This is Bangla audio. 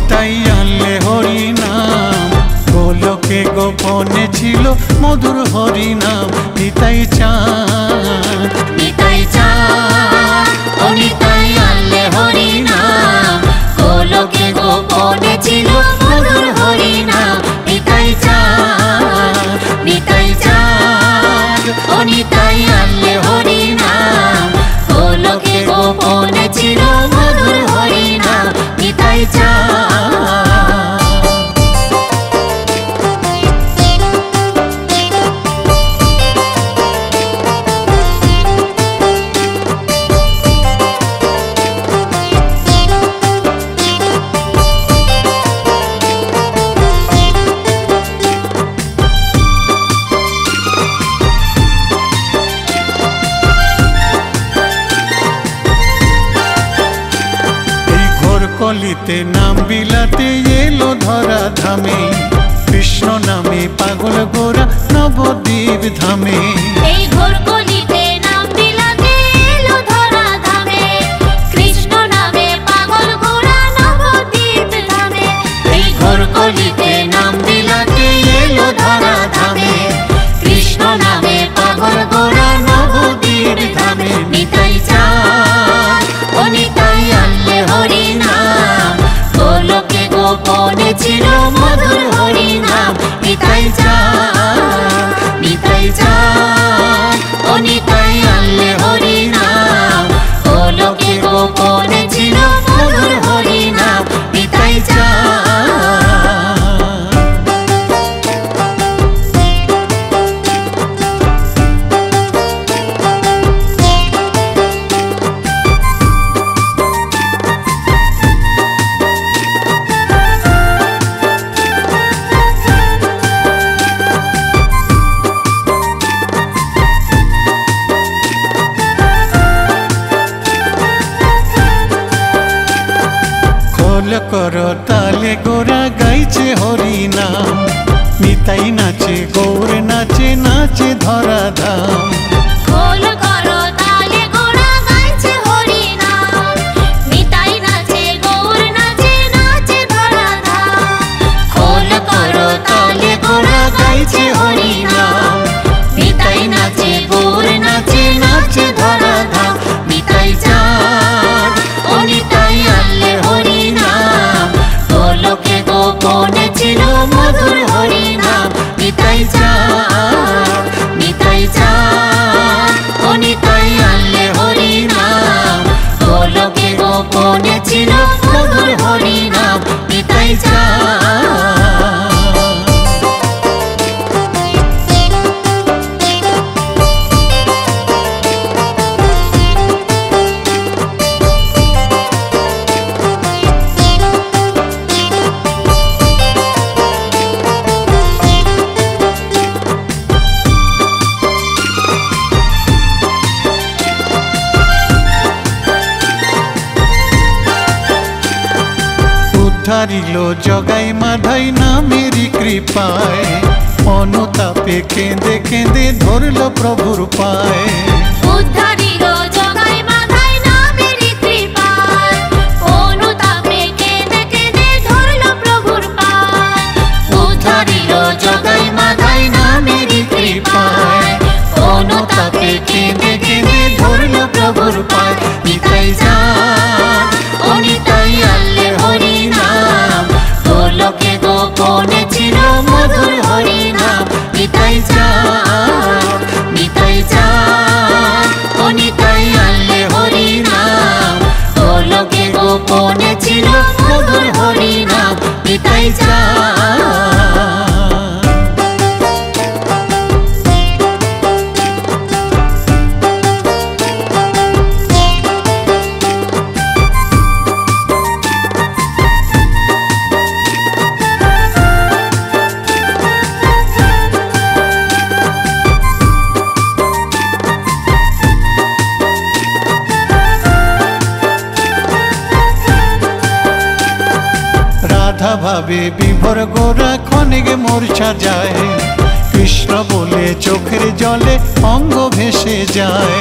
নিতাই আনলে হরি নাম, গোলকে গোপনে ছিল মধুর হরি নাম। নিতাই চাঁদ নিতাই চাঁদ ও নিতাই আনলে হরি নাম, গোলকে গোপনে ছিল মধুর হরি নাম। নিতাই চাঁদ নিতাই চাঁদ ও নিতাই আনলে হরি নাম, গোলকে গোপনে ছিল মধুর হরি নাম। নিতাই চাঁদ কলিতে নাম বিলাতে এলো ধরা ধামে, কৃষ্ণ নামে পাগল গোরা নবদ্বীপ ধামে। এই ঘোর কলিতে নাম বিলাতে এলো ধরা ধামে, কৃষ্ণ নামে পাগল গোরা নবদ্বীপ ধামে। এই ঘোর কলিতে নাম বিলাতে এলো ধরা ধামে, কৃষ্ণ নামে পাগল গোরা নবদ্বীপ ধামে। নিতাই চাঁদ ও নিতাই আনলে হরি নাম, গোলকে গোপনে ছিল মধুর হরি নাম। নিতাই চাঁদ নিতাই চাঁদ ও নিতাই আনলে হরি নাম, গোলকে গোপনে ছিল মধুর হরি নাম। নিতাই চাঁদ কর তালে গোরা গাইছে হরি নাম, নিতাই নাচে গৌর নাচে নাচে ধরা ধাম। খোল করো তালে গোরা গাইছে হরি নাম, নিতাই নাচে গৌর নাচে নাচে ধরা ধাম। খোল করো তালে গোরা গাইছে হরি নাম, নিতাই নাচে গৌর নাচে নাচে ধরা ধাম। নিতাই চাঁদ ও নিতাই আনলে হরি নাম, গোলকে গোপনে ছিল মধুর হরি নাম। নিতাই চাঁদ নিতাই চাঁদ ও নিতাই আনলে হরি নাম, গোলকে গোপনে ছিল মধুর হরি নাম। নিতাই চাঁদ উদ্ধারিল জগাই মাধাই নামেরই কৃপায়, অনুতাপে কেঁদে কেঁদে ধরল প্রভুর পায়। উদ্ধারিল জগাই মাধাই নামেরই কৃপায়, অনুতাপে কেঁদে কেঁদে ধরল প্রভুর পায়। উদ্ধারিল জগাই মাধাই নামেরই কৃপায়, অনুতাপে কেঁদে কেঁদে ধরল প্রভুর পায়। নিতাই চাঁদ ও নিতাই আনলে হরি নাম, গোলকে গোপনে ছিল মধুর হরি নাম। নিতাই চাঁদ নিতাই চাঁদ ও নিতাই আনলে হরি নাম, গোলকে গোপনে ছিল মধুর হরি নাম। নিতাই চাঁদ ভাবে বিভোর গোরা ক্ষণিক মূর্ছা যায়, কৃষ্ণ বলে চোখের জলে অঙ্গ ভেসে যায়।